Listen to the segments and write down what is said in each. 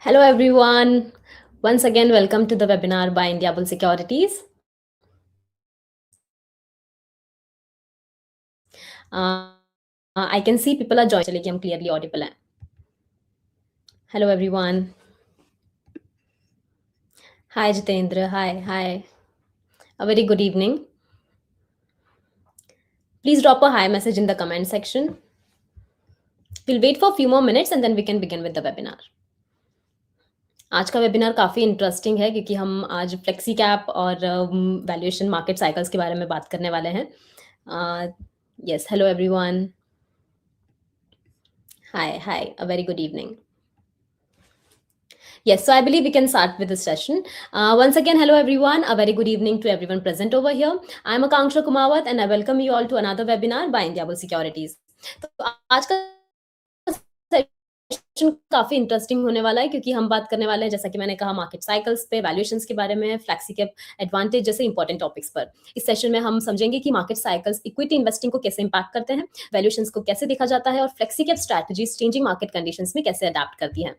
Hello, everyone. Once again, welcome to the webinar by Indiabulls Securities. I can see people are joining. चलिए कि हम clearly audible हैं. Hello, everyone. Hi, Jitendra. Hi. A very good evening. Please drop a hi message in the comment section. We'll wait for a few more minutes and then we can begin with the webinar. आज का webinar काफ़ी interesting है क्योंकि हम आज flexi cap और valuation market cycles के बारे में बात करने वाले हैं. Yes, hello everyone. Hi, a very good evening. Yes, so I believe we can start with the session. Once again, hello everyone. A very good evening to everyone present over here. I'm Akanksha Kumawat and I welcome you all to another webinar by Indiabulls Securities. तो आज का session काफी interesting होने वाला है क्योंकि हम बात करने वाले हैं, जैसा कि मैंने कहा, मार्केट साइकिल्स पे, वैल्यूएशंस के बारे में, फ्लैक्सी कैप एडवांटेज जैसे इंपॉर्टेंट टॉपिक्स पर. इस सेशन में हम समझेंगे कि मार्केट साइकिल्स इक्विटी इन्वेस्टिंग को कैसे इंपैक्ट करते हैं, वैल्यूएशंस को कैसे देखा जाता है और flexi cap strategies changing market conditions में कैसे अडेप्ट करती हैं.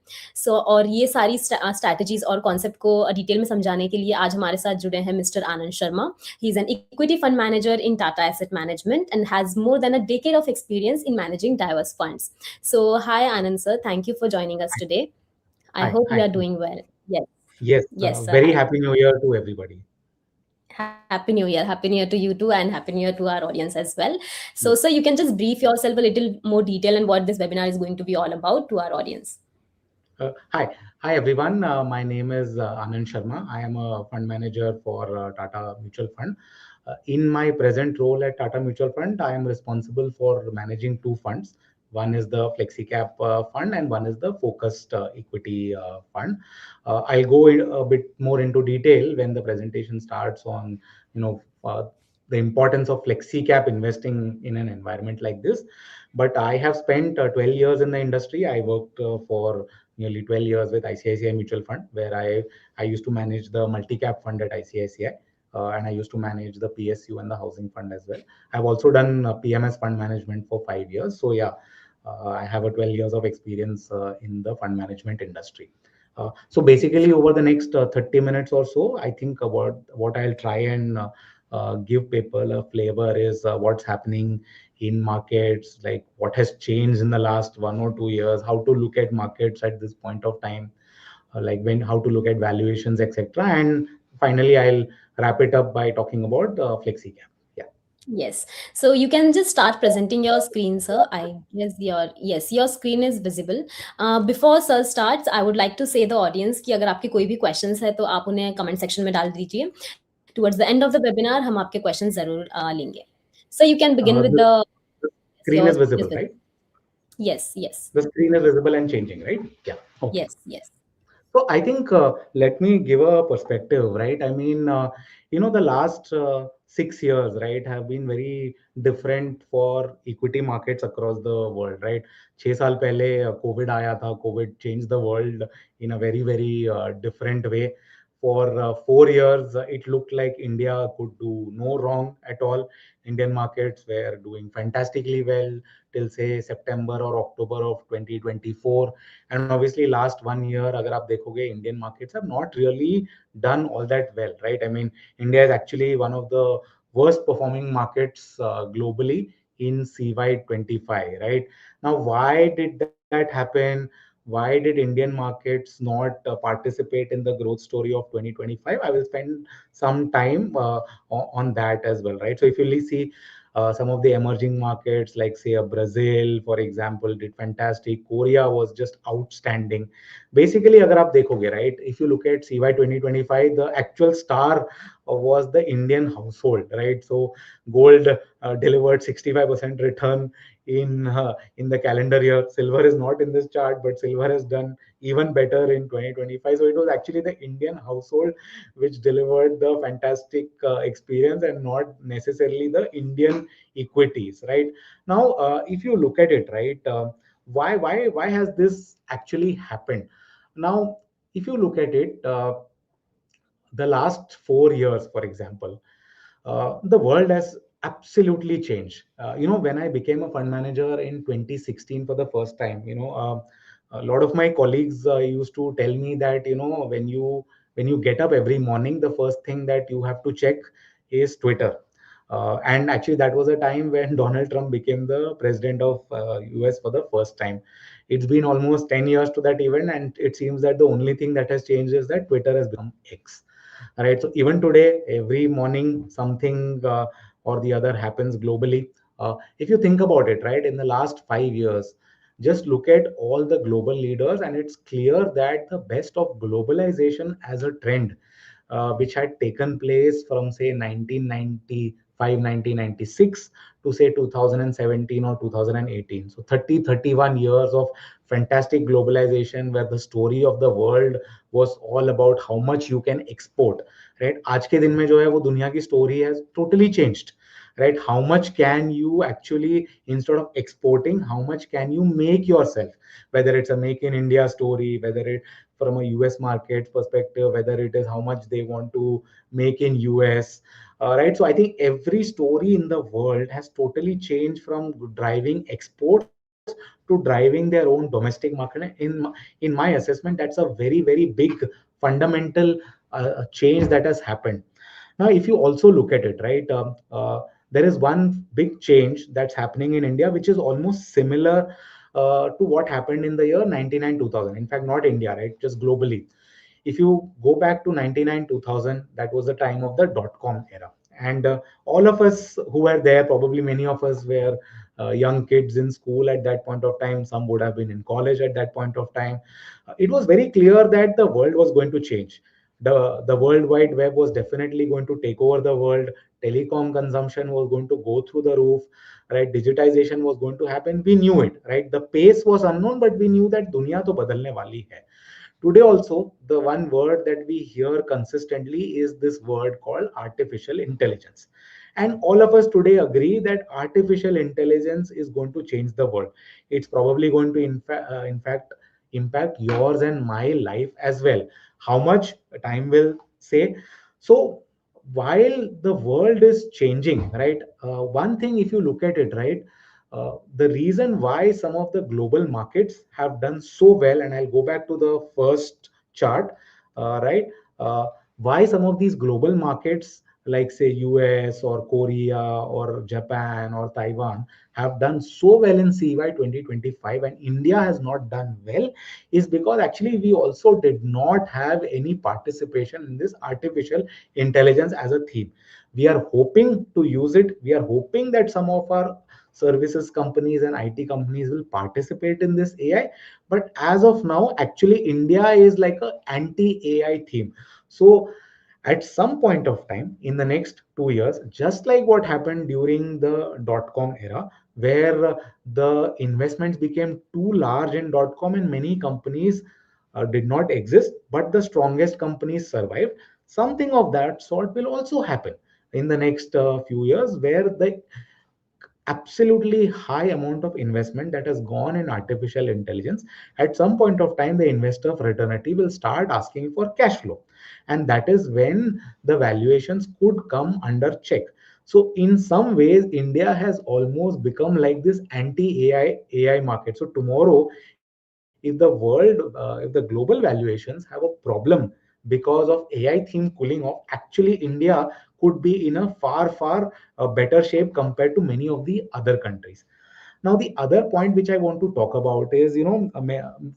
और ये सारी स्ट्रैटेजीज और कॉन्सेप्ट को डिटेल में समझाने के लिए आज हमारे साथ जुड़े हैं mister Anand Sharma. He is an equity fund manager in Tata asset management and has more than a decade of experience in managing diverse funds. So, hi Anand sir, thank you for joining us today. I Hi, hope you hi. are doing well. Yes, Yes, yes sir. very happy New Year to everybody. Happy New Year. Happy New Year to you too, and Happy New Year to our audience as well. So, Mm. sir, you can just brief yourself a little more detail and what this webinar is going to be all about to our audience. Hi everyone. My name is Anand Sharma. I am a fund manager for Tata Mutual Fund. In my present role at Tata Mutual Fund, I am responsible for managing two funds. One is the Flexi-Cap fund and one is the focused equity fund. I'll go a bit more into detail when the presentation starts on, the importance of Flexi-Cap investing in an environment like this. But I have spent 12 years in the industry. I worked for nearly 12 years with ICICI Mutual Fund, where I used to manage the multi-cap fund at ICICI. And I used to manage the PSU and the housing fund as well. I've also done PMS fund management for 5 years. So yeah, I have a 12 years of experience in the fund management industry. So basically, over the next 30 minutes or so, I think about what I'll try and give people a flavor is what's happening in markets, like what has changed in the last 1 or 2 years, how to look at markets at this point of time, like how to look at valuations, etc. And finally, I'll wrap it up by talking about FlexiCap. Yeah. Yes. So you can just start presenting your screen, sir. I guess your screen is visible. Before sir starts, I would like to say the audience कि अगर आपके कोई भी questions है तो आप उन्हें comment section में डाल दीजिए. Towards the end of the webinar, हम आपके questions जरूर लेंगे. So you can begin with The the screen your is visible, right? yes. The screen is visible and changing, right? Yeah. Okay. Yes. So I think let me give a perspective, right? I mean, the last 6 years, right, have been very different for equity markets across the world, right? 6 साल पहले COVID आया था. COVID changed the world in a very, very different way. For 4 years, it looked like India could do no wrong at all. Indian markets were doing fantastically well till say September or October of 2024. And obviously last 1 year, agar aap dekhoge, Indian markets have not really done all that well, right? I mean, India is actually one of the worst performing markets globally in CY25, right? Now, why did that happen? Why did Indian markets not participate in the growth story of 2025? I will spend some time on that as well, right? So if you see some of the emerging markets, like say Brazil, for example, did fantastic. Korea was just outstanding. Basically, agar aap dekhoge, right, if you look at CY 2025, the actual star was the Indian household, right? So gold delivered 65% return in the calendar year. Silver is not in this chart, but silver has done even better in 2025. So it was actually the Indian household which delivered the fantastic experience and not necessarily the Indian equities, right? Now, if you look at it, right, why has this actually happened? Now, if you look at it, the last 4 years, for example, the world has absolutely changed. When I became a fund manager in 2016 for the first time, A lot of my colleagues used to tell me that, when you get up every morning, the first thing that you have to check is Twitter. And actually, that was a time when Donald Trump became the president of US for the first time. It's been almost 10 years to that event, and it seems that the only thing that has changed is that Twitter has become X. All right. So even today, every morning, something or the other happens globally. If you think about it, right, in the last 5 years, just look at all the global leaders, and it's clear that the best of globalization as a trend, which had taken place from say 1995, 1996 to say 2017 or 2018. So 30, 31 years of fantastic globalization where the story of the world was all about how much you can export, right? आज के दिन में जो है वो दुनिया की story has totally changed, right? How much can you actually, instead of exporting, how much can you make yourself, whether it's a make in India story, whether it from a US market perspective, whether it is how much they want to make in US. Right, so I think every story in the world has totally changed from driving exports to driving their own domestic market. In my assessment, that's a very, very big fundamental change that has happened. Now, if you also look at it, right, there is one big change that's happening in India, which is almost similar to what happened in the year 99 2000. In fact, not India, right, just globally. If you go back to 99 2000, that was the time of the dot-com era. And all of us who were there, probably many of us were young kids in school at that point of time. Some would have been in college at that point of time. It was very clear that the world was going to change. The World Wide Web was definitely going to take over the world. Telecom consumption was going to go through the roof, right? Digitization was going to happen. We knew it, right? The pace was unknown, but we knew that दुनिया तो बदलने वाली है. Today also, the one word that we hear consistently is this word called artificial intelligence. And all of us today agree that artificial intelligence is going to change the world. It's probably going to, in fact, impact yours and my life as well. How much time will say? So, while the world is changing, right? One thing, if you look at it, right? The reason why some of the global markets have done so well, and I'll go back to the first chart, right? Uh, why some of these global markets, like say US or Korea or Japan or Taiwan, have done so well in CY 2025 and India has not done well, is because actually we also did not have any participation in this artificial intelligence as a theme. We are hoping to use it. We are hoping that some of our services companies and IT companies will participate in this AI. But as of now, actually, India is like a anti-AI theme. So at some point of time in the next 2 years, just like what happened during the dot-com era, where the investments became too large in dot-com and many companies did not exist, but the strongest companies survived. Something of that sort will also happen in the next few years, where the absolutely high amount of investment that has gone in artificial intelligence, at some point of time the investor fraternity will start asking for cash flow, and that is when the valuations could come under check. So in some ways India has almost become like this anti AI market. So tomorrow, if the world if the global valuations have a problem because of AI theme cooling off, actually India could be in a far better shape compared to many of the other countries. Now, the other point which I want to talk about is,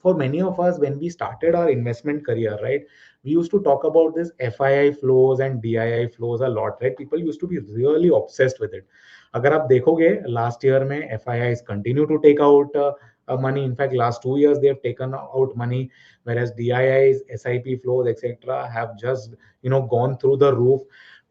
for many of us, when we started our investment career, right, we used to talk about this FII flows and DII flows a lot, right? People used to be really obsessed with it. अगर आप देखोगे last year में FIIs continue to take out money. In fact, last 2 years they have taken out money, whereas DIIs, SIP flows, etc., have just gone through the roof.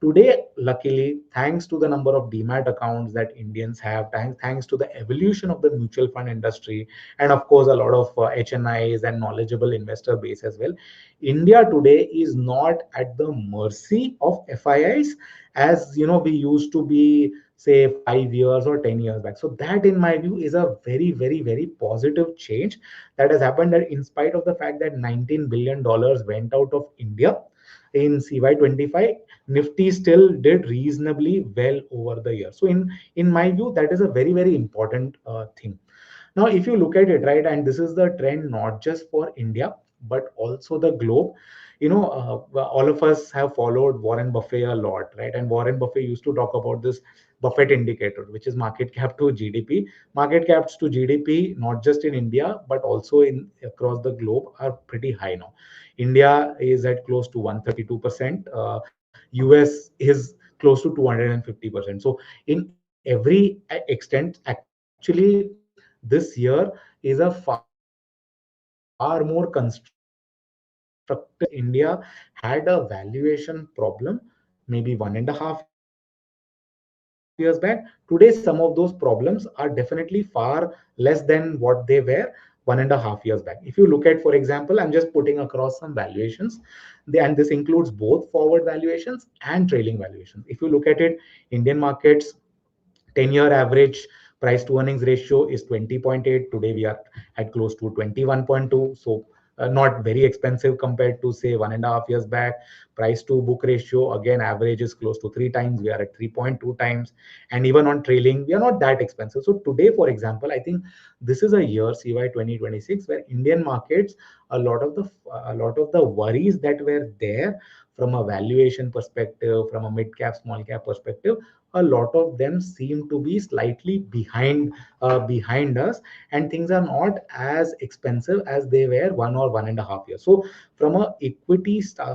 Today, luckily, thanks to the number of demat accounts that Indians have, thanks to the evolution of the mutual fund industry, and of course, a lot of HNIs and knowledgeable investor base as well, India today is not at the mercy of FIIs as we used to be, say, 5 years or 10 years back. So that, in my view, is a very, very, very positive change that has happened. That in spite of the fact that $19 billion went out of India in CY25, Nifty still did reasonably well over the year. So in my view, that is a very, very important thing. Now, if you look at it, right, and this is the trend not just for India, but also the globe. All of us have followed Warren Buffett a lot, right? And Warren Buffett used to talk about this Buffett indicator, which is market cap to GDP. Market caps to GDP, not just in India, but also in across the globe, are pretty high now. India is at close to 132%. US is close to 250%. So in every extent, actually, this year is a far more constructive year for India. India had a valuation problem maybe 1.5 years back. Today, some of those problems are definitely far less than what they were 1.5 years back. If you look at, for example, I'm just putting across some valuations, and this includes both forward valuations and trailing valuations. If you look at it, Indian markets, 10-year average price to earnings ratio is 20.8. Today we are at close to 21.2. So not very expensive compared to say 1.5 years back. Price to book ratio, again, average is close to 3 times. We are at 3.2 times. And even on trailing, we are not that expensive. So today, for example, I think this is a year CY 2026 where Indian markets, a lot of the worries that were there from a valuation perspective, from a mid cap, small cap perspective, a lot of them seem to be slightly behind us, and things are not as expensive as they were 1 or 1.5 years. So from a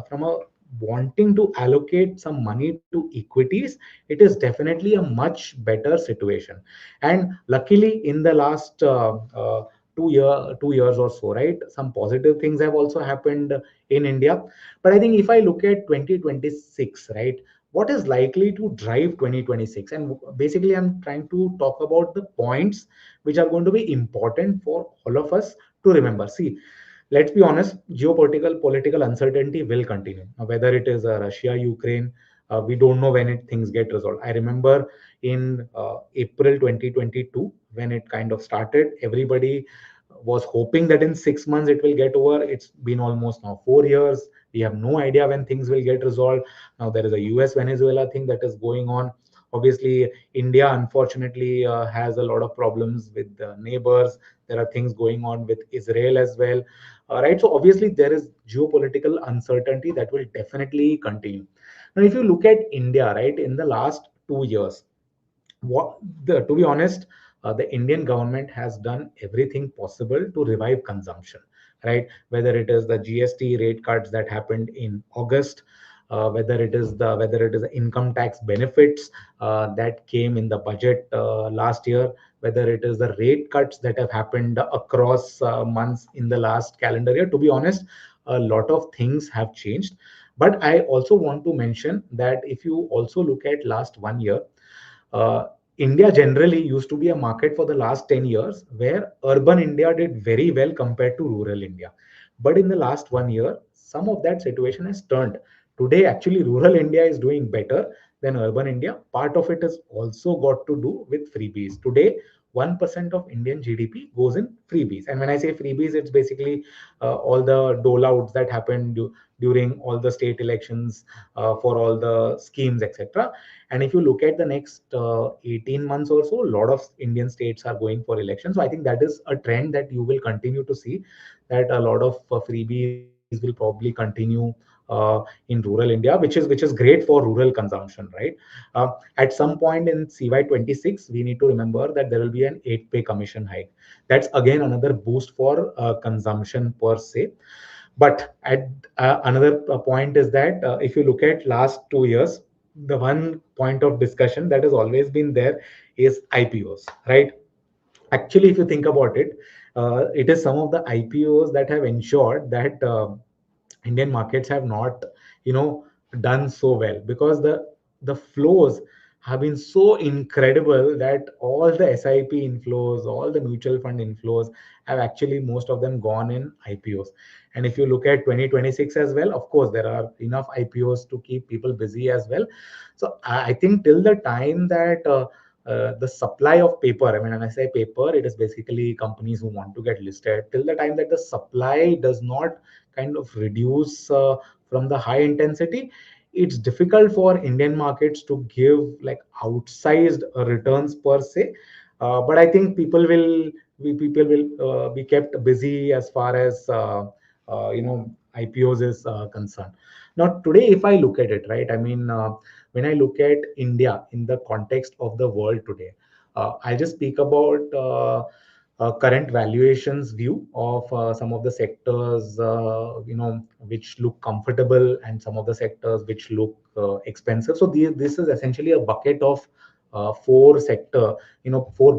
from a wanting to allocate some money to equities, it is definitely a much better situation. And luckily, in the last 2 years or so, right, some positive things have also happened in India. But I think if I look at 2026, right, what is likely to drive 2026? And basically, I'm trying to talk about the points which are going to be important for all of us to remember. See, let's be honest, geopolitical political uncertainty will continue. Now, whether it is Russia, Ukraine, we don't know when things get resolved. I remember in April 2022, when it kind of started, everybody was hoping that in 6 months it will get over. It's been almost now 4 years. We have no idea when things will get resolved. Now there is a US Venezuela thing that is going on. Obviously, India unfortunately has a lot of problems with the neighbors. There are things going on with Israel as well. Right. So obviously there is geopolitical uncertainty that will definitely continue. Now, if you look at India, right, in the last 2 years, to be honest, the Indian government has done everything possible to revive consumption, right? Whether it is the GST rate cuts that happened in August, whether it is the income tax benefits that came in the budget last year, whether it is the rate cuts that have happened across months in the last calendar year. To be honest, a lot of things have changed. But I also want to mention that if you also look at last 1 year, uh, India generally used to be a market for the last 10 years where urban India did very well compared to rural India. But in the last 1 year, some of that situation has turned. Today, actually, rural India is doing better than urban India. Part of it has also got to do with freebies. Today, 1% of Indian GDP goes in freebies. And when I say freebies, it's basically all the dole outs that happened during all the state elections for all the schemes, etc. And if you look at the next 18 months or so, a lot of Indian states are going for elections. So I think that is a trend that you will continue to see, that a lot of freebies will probably continue in rural India, which is great for rural consumption, right? At some point in CY 26, we need to remember that there will be an 8 pay commission hike. That's again another boost for consumption per se. But at another point is that if you look at last 2 years, the one point of discussion that has always been there is IPOs, right? Actually, if you think about it, it is some of the IPOs that have ensured that Indian markets have not, done so well, because the flows have been so incredible that all the SIP inflows, all the mutual fund inflows have actually, most of them, gone in IPOs. And if you look at 2026 as well, of course, there are enough IPOs to keep people busy as well. So I think till the time that the supply of paper, I mean, when I say paper, it is basically companies who want to get listed. Till the time that the supply does not kind of reduce from the high intensity, it's difficult for Indian markets to give like outsized returns per se. But I think people will we people will be kept busy as far as IPOs is concerned. Now today, if I look at it, right, I mean, when I look at India in the context of the world today, I'll just speak about current valuations view of some of the sectors, which look comfortable, and some of the sectors which look expensive. So this is essentially a bucket of four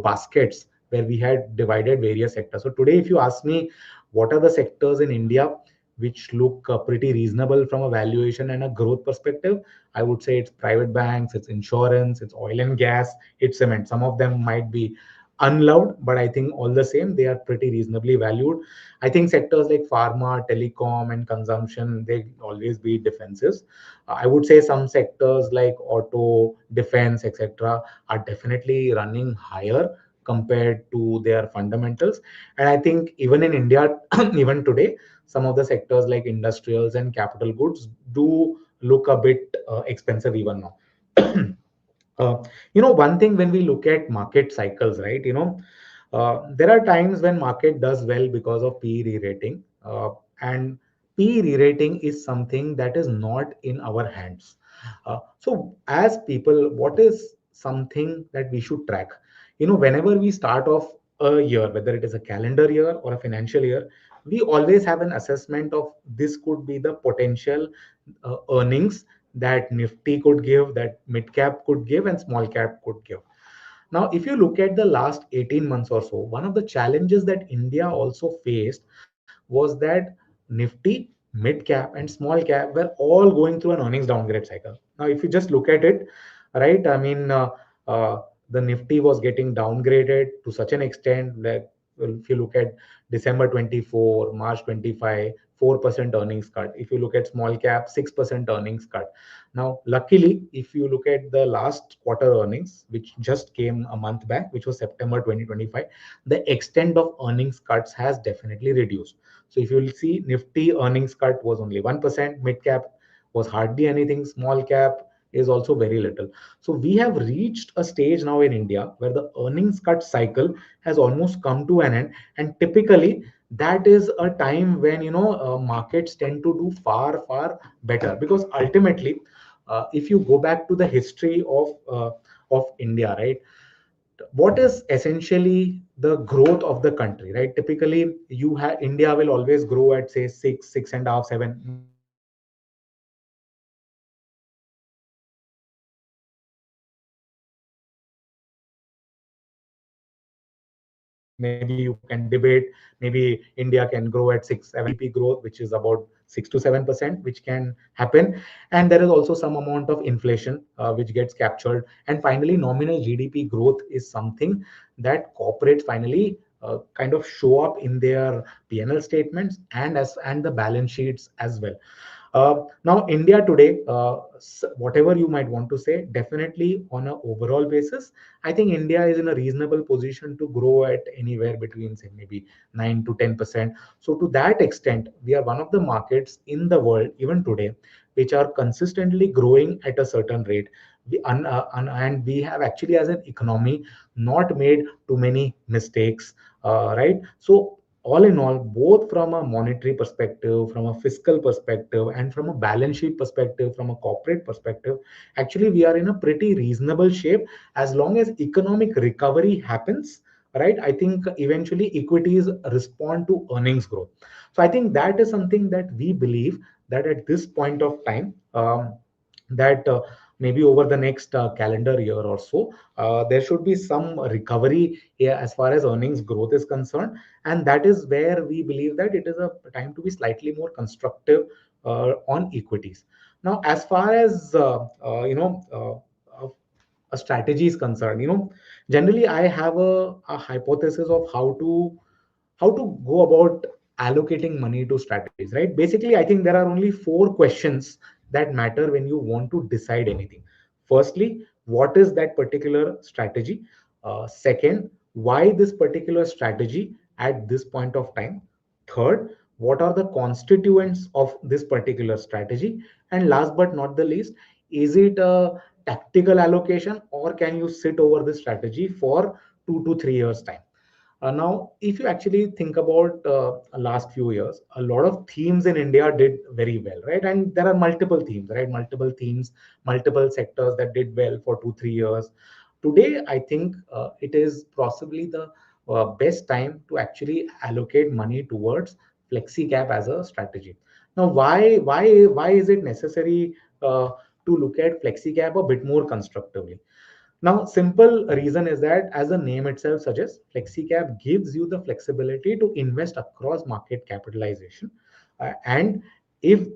baskets where we had divided various sectors. So today, if you ask me, what are the sectors in India which look pretty reasonable from a valuation and a growth perspective, I would say it's private banks, it's insurance, it's oil and gas, it's cement. Some of them might be unloved, but I think all the same they are pretty reasonably valued. I think sectors like pharma, telecom, and consumption, they always be defensive. I would say some sectors like auto, defense, etc., are definitely running higher compared to their fundamentals. And I think even in India, even today, some of the sectors like industrials and capital goods do look a bit expensive even now. One thing when we look at market cycles, right? There are times when market does well because of PE re-rating, and PE re-rating is something that is not in our hands. So, as people, what is something that we should track? Whenever we start off a year, whether it is a calendar year or a financial year, we always have an assessment of this could be the potential earnings that Nifty could give, that mid cap could give, and small cap could give. Now, if you look at the last 18 months or so, one of the challenges that India also faced was that Nifty, mid cap, and small cap were all going through an earnings downgrade cycle. Now, if you just look at it, right, I mean, uh, the Nifty was getting downgraded to such an extent that, well, if you look at December 24, March 25, 4% earnings cut. If you look at small cap, 6% earnings cut. Now, luckily, if you look at the last quarter earnings, which just came a month back, which was September 2025, the extent of earnings cuts has definitely reduced. So if you will see, Nifty earnings cut was only 1%, mid cap was hardly anything, small cap is also very little. So we have reached a stage now in India where the earnings cut cycle has almost come to an end, and typically that is a time when markets tend to do far better, because ultimately, if you go back to the history of India, right, what is essentially the growth of the country, right? Typically, you have India will always grow at say 6.5, 7. Maybe you can debate. Maybe India can grow at 6, 7 growth, which is about 6 to 7%, which can happen. And there is also some amount of inflation which gets captured. And finally, nominal GDP growth is something that corporates finally kind of show up in their P&L statements and the balance sheets as well. Now, India today, whatever you might want to say, definitely on an overall basis, I think India is in a reasonable position to grow at anywhere between, say, maybe 9 to 10%. So, to that extent, we are one of the markets in the world, even today, which are consistently growing at a certain rate. And we have actually, as an economy, not made too many mistakes, right? So, all in all, both from a monetary perspective, from a fiscal perspective, and from a balance sheet perspective, from a corporate perspective, actually we are in a pretty reasonable shape as long as economic recovery happens, right? I think eventually equities respond to earnings growth. So I think that is something that we believe that at this point of time, that maybe over the next calendar year or so, there should be some recovery, yeah, as far as earnings growth is concerned. And that is where we believe that it is a time to be slightly more constructive on equities. Now, as far as a strategy is concerned, generally I have a hypothesis of how to go about allocating money to strategies, right? Basically, I think there are only four questions that matter when you want to decide anything. Firstly, what is that particular strategy? Second, why this particular strategy at this point of time? Third, what are the constituents of this particular strategy? And last but not the least, is it a tactical allocation, or can you sit over this strategy for 2 to 3 years time? Now, if you actually think about last few years, a lot of themes in India did very well, right? And there are multiple themes, right? Multiple themes, multiple sectors that did well for 2 3 years. Today, I think it is possibly the best time to actually allocate money towards flexi cap as a strategy. Now, why is it necessary to look at flexi cap a bit more constructively? Now, simple reason is that, as the name itself suggests, FlexiCap gives you the flexibility to invest across market capitalization. And if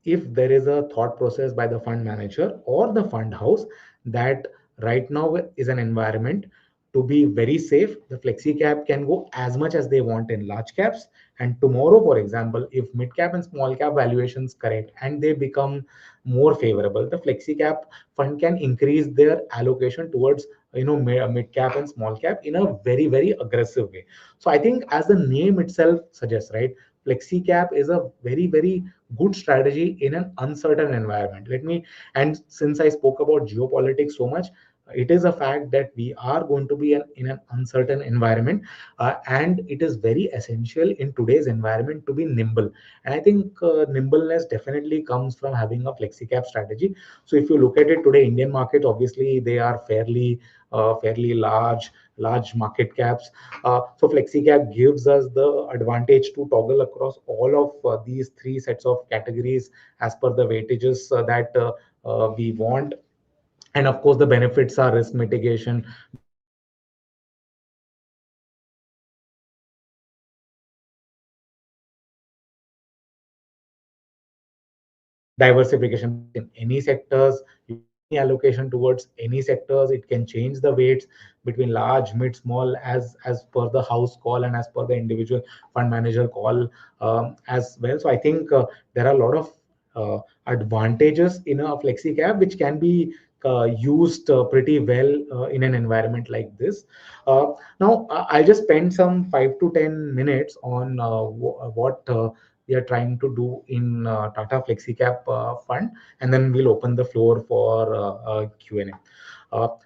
there is a thought process by the fund manager or the fund house that right now is an environment to be very safe, the flexi cap can go as much as they want in large caps. And tomorrow, for example, if mid cap and small cap valuations correct and they become more favorable, the flexi cap fund can increase their allocation towards mid cap and small cap in a very aggressive way. So I think, as the name itself suggests, right, flexi cap is a very good strategy in an uncertain environment. And since I spoke about geopolitics so much, it is a fact that we are going to be in an uncertain environment, and it is very essential in today's environment to be nimble. And I think nimbleness definitely comes from having a flexi cap strategy. So if you look at it today, Indian market, obviously they are fairly large market caps. So FlexiCap gives us the advantage to toggle across all of these three sets of categories as per the weightages that we want. And of course, the benefits are risk mitigation, diversification in any sectors. You can any allocation towards any sectors. It can change the weights between large, mid, small, as per the house call and as per the individual fund manager call, as well. So I think there are a lot of advantages in a flexi cap which can be used pretty well in an environment like this. Now, I'll just spend some 5 to 10 minutes on what we are trying to do in Tata FlexiCap fund, and then we'll open the floor for Q&A.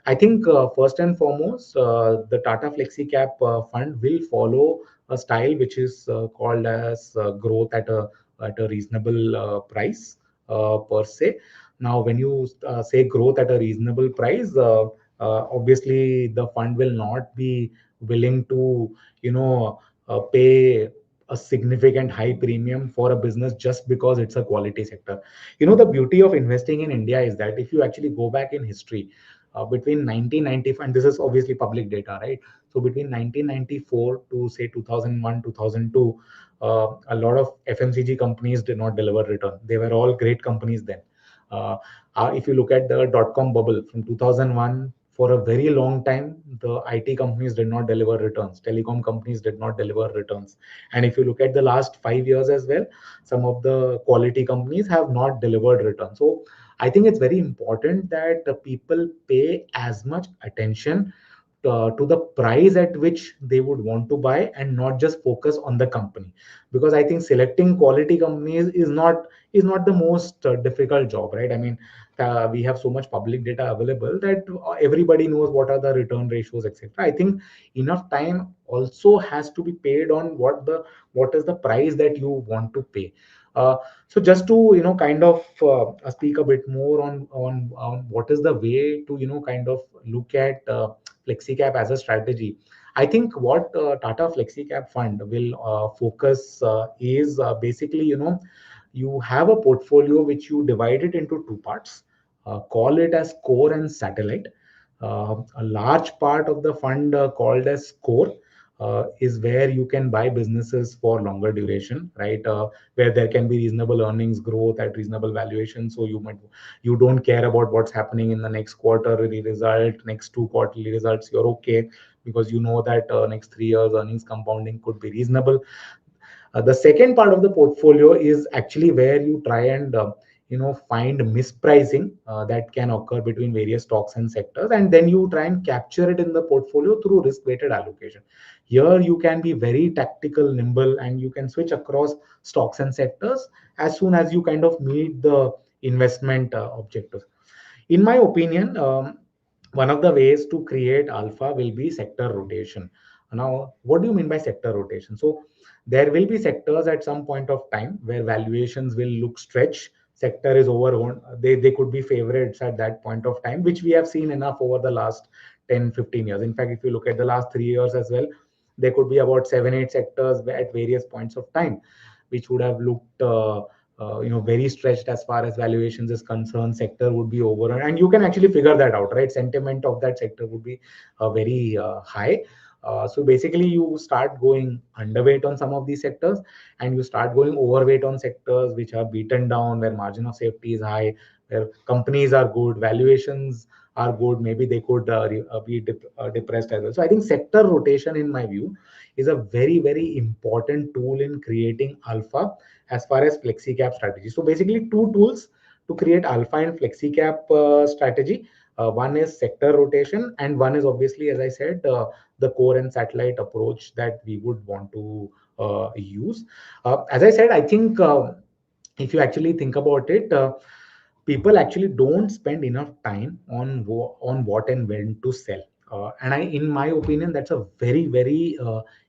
I think first and foremost, the Tata FlexiCap fund will follow a style which is called as growth at a reasonable price, per se. Now, when you say growth at a reasonable price, obviously the fund will not be willing to, pay a significant high premium for a business just because it's a quality sector. The beauty of investing in India is that if you actually go back in history, between 1995, and this is obviously public data, right? So between 1994 to say 2001, 2002, a lot of FMCG companies did not deliver return. They were all great companies then. Uh, if you look at the dot-com bubble from 2001, for a very long time, the IT companies did not deliver returns. Telecom companies did not deliver returns. And if you look at the last 5 years as well, some of the quality companies have not delivered returns. So I think it's very important that the people pay as much attention to the price at which they would want to buy and not just focus on the company, because I think selecting quality companies is not the most difficult job, right? I mean, we have so much public data available that everybody knows what are the return ratios, etc. I think enough time also has to be paid on what is the price that you want to pay. So just to kind of speak a bit more on what is the way to kind of look at FlexiCap as a strategy. I think what Tata FlexiCap Fund will focus is basically, you have a portfolio which you divide it into two parts. Call it as core and satellite. A large part of the fund called as core is where you can buy businesses for longer duration, right? Where there can be reasonable earnings growth at reasonable valuation. So you don't care about what's happening in the next quarterly result, next two quarterly results. You're okay because you know that next 3 years earnings compounding could be reasonable. The second part of the portfolio is actually where you try and find mispricing that can occur between various stocks and sectors, and then you try and capture it in the portfolio through risk weighted allocation. Here you can be very tactical, nimble, and you can switch across stocks and sectors as soon as you kind of meet the investment objectives. In my opinion, one of the ways to create alpha will be sector rotation. Now, what do you mean by sector rotation? So there will be sectors at some point of time where valuations will look stretched. Sector is overowned. They could be favorites at that point of time, which we have seen enough over the last 10-15 years. In fact, if you look at the last 3 years as well, there could be about 7-8 sectors at various points of time which would have looked very stretched as far as valuations is concerned. Sector would be over, and you can actually figure that out, right? Sentiment of that sector would be very high. So basically, you start going underweight on some of these sectors, and you start going overweight on sectors which are beaten down, where margin of safety is high, where companies are good, valuations are good. Maybe they could be depressed as well. So I think sector rotation, in my view, is a very, very important tool in creating alpha as far as Flexi-Cap strategy. So basically, two tools to create alpha in Flexi-Cap strategy. One is sector rotation, and one is obviously, as I said, the core and satellite approach that we would want to use. As I said, I think if you actually think about it, people actually don't spend enough time on what and when to sell. And in my opinion, that's a very, very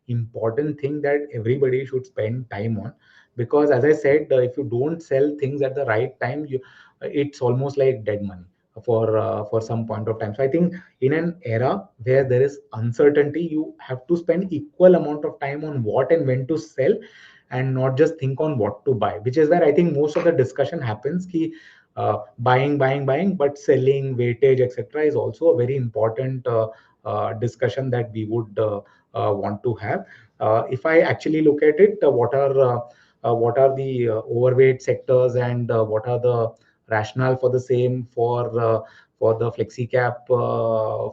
important thing that everybody should spend time on, because as I said, if you don't sell things at the right time, it's almost like dead money for some point of time. So I think in an era where there is uncertainty, you have to spend equal amount of time on what and when to sell, and not just think on what to buy, which is where I think most of the discussion happens. Ki, buying, but selling, weightage, etc., is also a very important discussion that we would want to have. If I actually look at it, what are the overweight sectors, and what are the rationale for the same for the flexi cap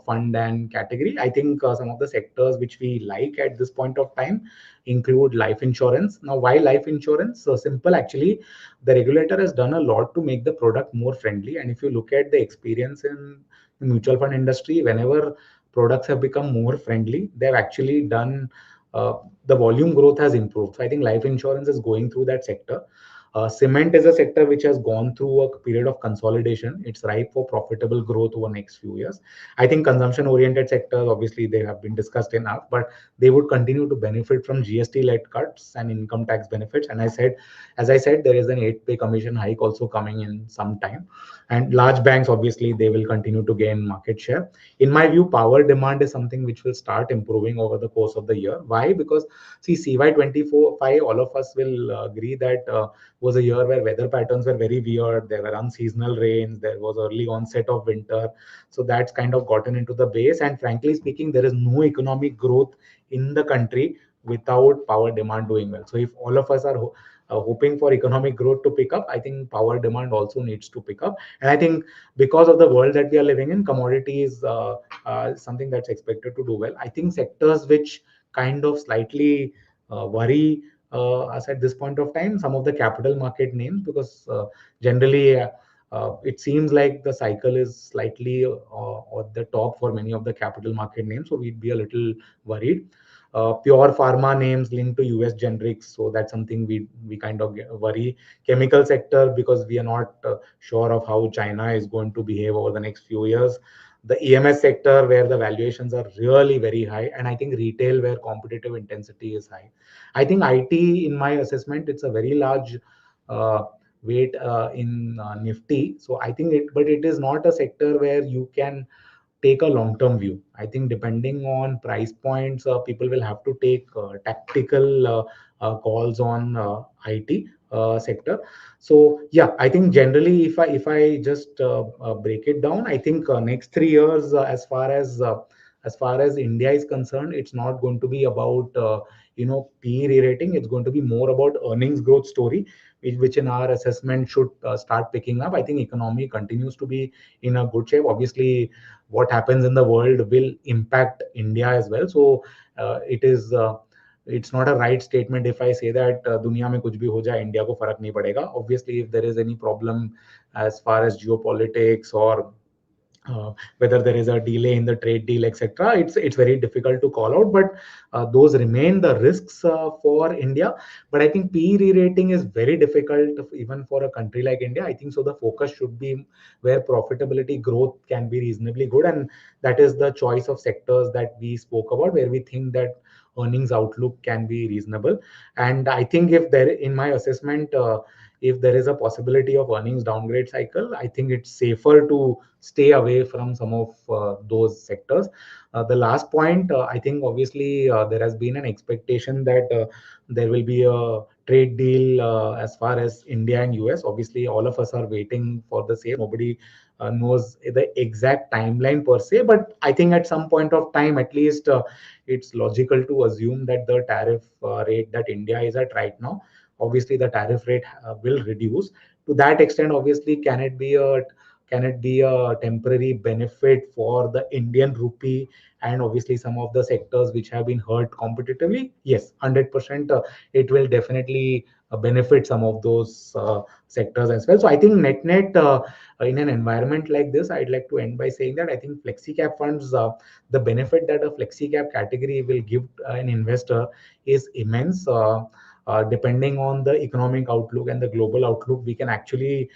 fund and category? I think some of the sectors which we like at this point of time include life insurance. Now, why life insurance? So simple, actually. The regulator has done a lot to make the product more friendly, and if you look at the experience in the mutual fund industry, whenever products have become more friendly, they've actually done uh, the volume growth has improved. So I think life insurance is going through that sector. Cement is a sector which has gone through a period of consolidation. It's ripe for profitable growth over next few years. I think consumption-oriented sectors, obviously, they have been discussed enough, but they would continue to benefit from GST-led cuts and income tax benefits. And as I said, there is an 8-pay commission hike also coming in some time. And large banks, obviously, they will continue to gain market share. In my view, power demand is something which will start improving over the course of the year. Why? Because see, CY 24/5, all of us will agree that was a year where weather patterns were very weird. There were unseasonal rains. There was early onset of winter. So that's kind of gotten into the base. And frankly speaking, there is no economic growth in the country without power demand doing well. So if all of us are hoping for economic growth to pick up, I think power demand also needs to pick up. And I think because of the world that we are living in, commodities something that's expected to do well. I think sectors which kind of slightly worry us at this point of time, some of the capital market names, because generally it seems like the cycle is slightly at the top for many of the capital market names. So we'd be a little worried. Pure pharma names linked to US generics, so that's something we kind of worry. Chemical sector, because we are not sure of how China is going to behave over the next few years. The EMS sector, where the valuations are really very high, and I think retail, where competitive intensity is high. I think IT, in my assessment, it's a very large uh, weight in Nifty. So I think but it is not a sector where you can take a long term view. I think depending on price points, people will have to take tactical calls on IT sector. So yeah, I think generally, if I just break it down, I think next 3 years, as far as India is concerned, it's not going to be about PE re-rating. It's going to be more about earnings growth story, which in our assessment should start picking up. I think economy continues to be in a good shape. Obviously, what happens in the world will impact India as well. So it's not a right statement if I say that दुनिया में कुछ भी हो जाए India को फर्क नहीं पड़ेगा. Obviously, if there is any problem as far as geopolitics or whether there is a delay in the trade deal, etc. It's very difficult to call out, but those remain the risks for India. But I think PE re-rating is very difficult even for a country like India. I think so. The focus should be where profitability growth can be reasonably good, and that is the choice of sectors that we spoke about, where we think that earnings outlook can be reasonable. And I think if there, in my assessment, if there is a possibility of earnings downgrade cycle, I think it's safer to stay away from some of those sectors. The last point, I think obviously there has been an expectation that there will be a trade deal as far as India and US. Obviously, all of us are waiting for the same. Nobody knows the exact timeline per se, but I think at some point of time, at least, it's logical to assume that the tariff rate that India is at right now, obviously the tariff rate will reduce. To that extent, obviously, can it be a temporary benefit for the Indian rupee and obviously some of the sectors which have been hurt competitively? Yes, 100%. It will definitely benefit some of those sectors as well. So I think net in an environment like this, I'd like to end by saying that I think Flexi-Cap funds, the benefit that a Flexi-Cap category will give an investor is immense. Depending on the economic outlook and the global outlook, we can actually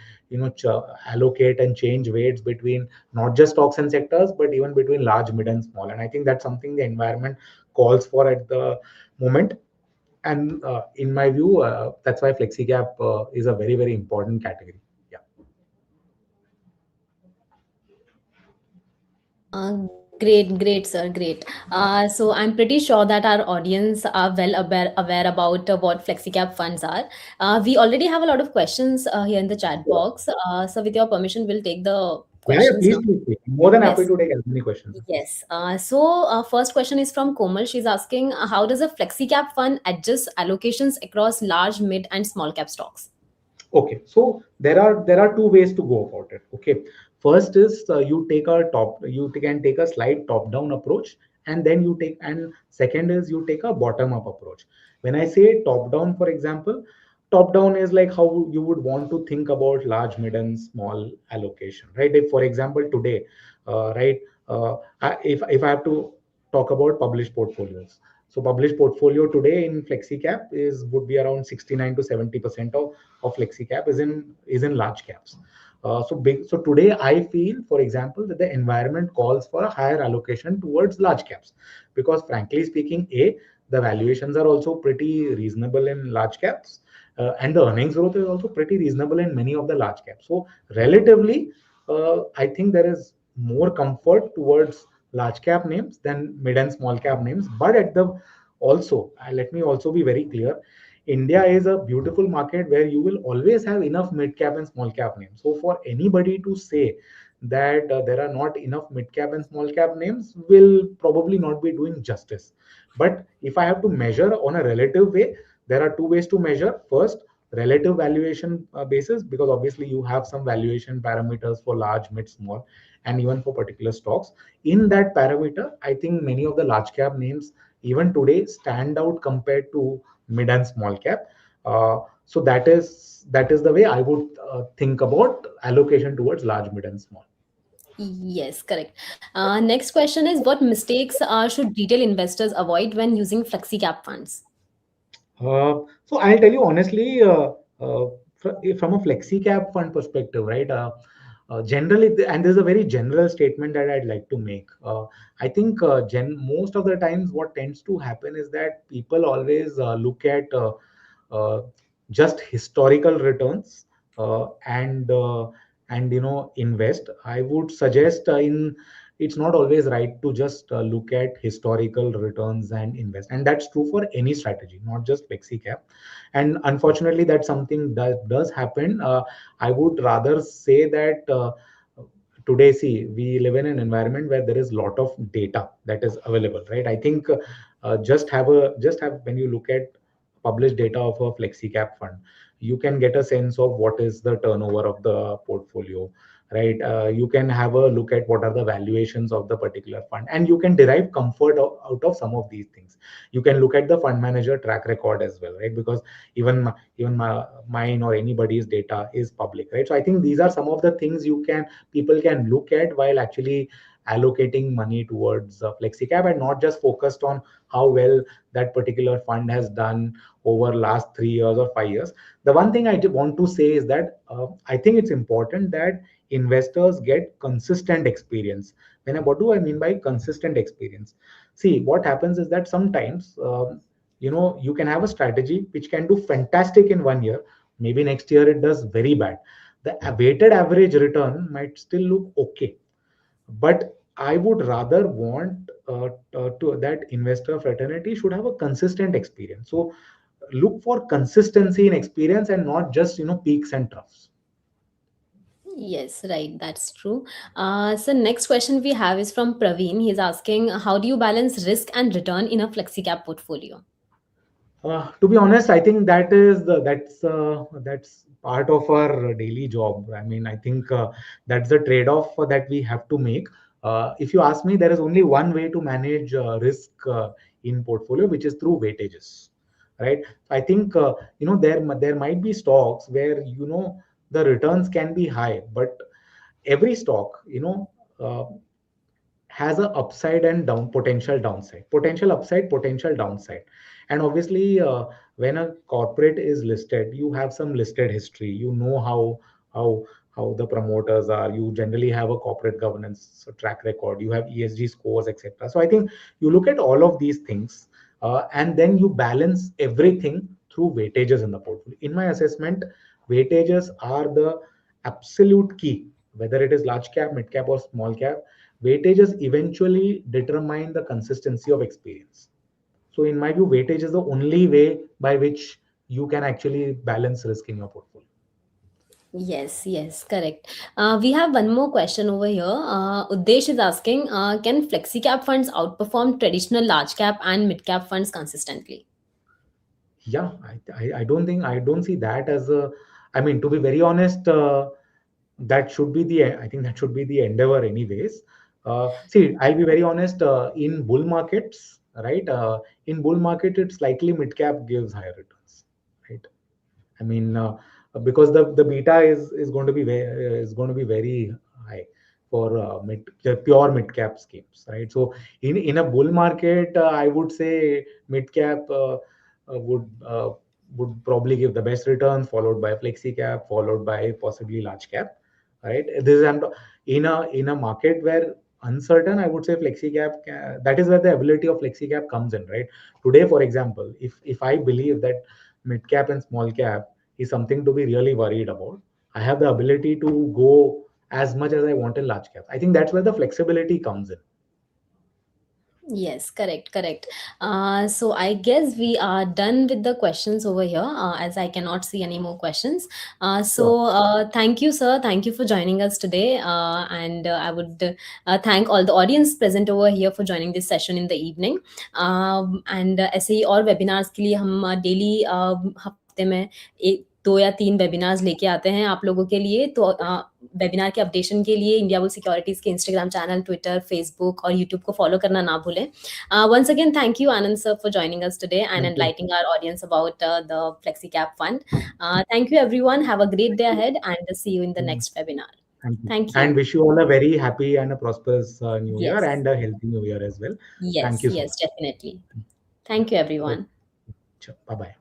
allocate and change weights between not just stocks and sectors, but even between large, mid, and small. And I think that's something the environment calls for at the moment. And in my view, that's why FlexiCap is a very, very important category. Yeah. Great, sir. Great. So I'm pretty sure that our audience are well aware about what FlexiCap funds are. We already have a lot of questions here in the chat box. So with your permission, we'll take the Yeah, yeah, questions please, now. please, please. More than happy Yes. to take as many questions. Yes. So first question is from Komal. She's asking, how does a FlexiCap fund adjust allocations across large, mid, and small cap stocks? Okay, so there are two ways to go about it. Okay, first is you can take a slight top down approach, and then and second is you take a bottom up approach. When I say top down, for example, top down is like how you would want to think about large, mid, and small allocation, right? If, for example, today, right, if I have to talk about published portfolios, so published portfolio today in FlexiCap is would be around 69 to 70% of FlexiCap is in large caps. So today I feel, for example, that the environment calls for a higher allocation towards large caps, because frankly speaking, the valuations are also pretty reasonable in large caps, and the earnings growth is also pretty reasonable in many of the large caps. So relatively, I think there is more comfort towards large cap names than mid and small cap names. But let me also be very clear. India is a beautiful market where you will always have enough mid cap and small cap names. So for anybody to say that there are not enough mid cap and small cap names will probably not be doing justice. But if I have to measure on a relative way, there are two ways to measure. First, relative valuation basis, because obviously you have some valuation parameters for large, mid, small, and even for particular stocks. In that parameter, I think many of the large cap names even today stand out compared to mid and small cap. So that is the way I would think about allocation towards large, mid, and small. Yes, correct. Next question is, what mistakes should retail investors avoid when using FlexiCap funds? So I'll tell you honestly, from a flexi cap fund perspective, right? Generally, and there's a very general statement that I'd like to make. I think most of the times, what tends to happen is that people always look at uh, just historical returns and invest. I would suggest in it's not always right to just look at historical returns and invest, and that's true for any strategy, not just flexi cap. And unfortunately, that's something that does happen. I would rather say that today, see, we live in an environment where there is a lot of data that is available, right? I think just have when you look at published data of a flexi cap fund, you can get a sense of what is the turnover of the portfolio, right? You can have a look at what are the valuations of the particular fund, and you can derive comfort out of some of these things. You can look at the fund manager track record as well, right? Because mine or anybody's data is public, right? So I think these are some of the things people can look at while actually allocating money towards Flexi-Cap, and not just focused on how well that particular fund has done over last 3 years or 5 years. The one thing I want to say is that I think it's important that investors get consistent experience. What do I mean by consistent experience? See, what happens is that sometimes you can have a strategy which can do fantastic in 1 year. Maybe next year it does very bad. The weighted average return might still look okay, but I would rather want to that investor fraternity should have a consistent experience. So look for consistency in experience and not just peaks and troughs. Yes, right. That's true. So next question we have is from Praveen. He's asking, how do you balance risk and return in a flexi cap portfolio? To be honest, I think that's part of our daily job. I mean, I think that's the trade-off that we have to make. If you ask me, there is only one way to manage risk in portfolio, which is through weightages, right? I think there might be stocks where the returns can be high, but every stock has a upside and down potential upside, potential downside. And obviously when a corporate is listed, you have some listed history, how how the promoters are, you generally have a corporate governance track record, you have ESG scores, etc. So I think you look at all of these things, and then you balance everything through weightages in the portfolio. In my assessment, weightages are the absolute key, whether it is large cap, mid cap, or small cap. Weightages eventually determine the consistency of experience. So in my view, weightage is the only way by which you can actually balance risk in your portfolio. Yes, yes, correct. We have one more question over here. Uddesh is asking, can flexi cap funds outperform traditional large cap and mid cap funds consistently? Yeah, I don't see that as a, I mean, to be very honest, that should be the, I think that should be the endeavor anyways. See, I'll be very honest, in bull markets, right? In bull market, it's likely mid cap gives higher returns, right? I mean, because the beta is going to be very high for the pure mid cap schemes, right? So in a bull market, I would say mid cap would probably give the best returns, followed by flexi cap, followed by possibly large cap, right? This is in a market where uncertain, I would say flexi cap. That is where the ability of flexi cap comes in, right? Today, for example, if I believe that mid cap and small cap is something to be really worried about, I have the ability to go as much as I want in large cap. I think that's where the flexibility comes in. Yes, correct, correct. So I guess we are done with the questions over here, as I cannot see any more questions. Sure. Thank you, sir. Thank you for joining us today. And I would thank all the audience present over here for joining this session in the evening. And ऐसे ही और webinars के लिए हम daily हफ्ते में एक 2 या 3 webinars लेके आते हैं आप लोगों के लिए। तो वेबिनार के अपडेशन के लिए इंडिया बुल सिक्योरिटीज के इंस्टाग्राम चैनल, ट्विटर, फेसबुक और यूट्यूब को फॉलो करना ना भूलें। Once again, thank you, Anand sir, for joining us today and Thank you. enlightening our audience about the Flexi Cap Fund. Thank you, everyone. Have a great day ahead and see you in the Mm, next webinar. Thank you. Thank you. And wish you all a very happy and a prosperous new year, Yes, and a healthy new year as well. Thank yes, you so yes, much. definitely. Yeah. Thank you, Okay. everyone. Sure. Bye bye.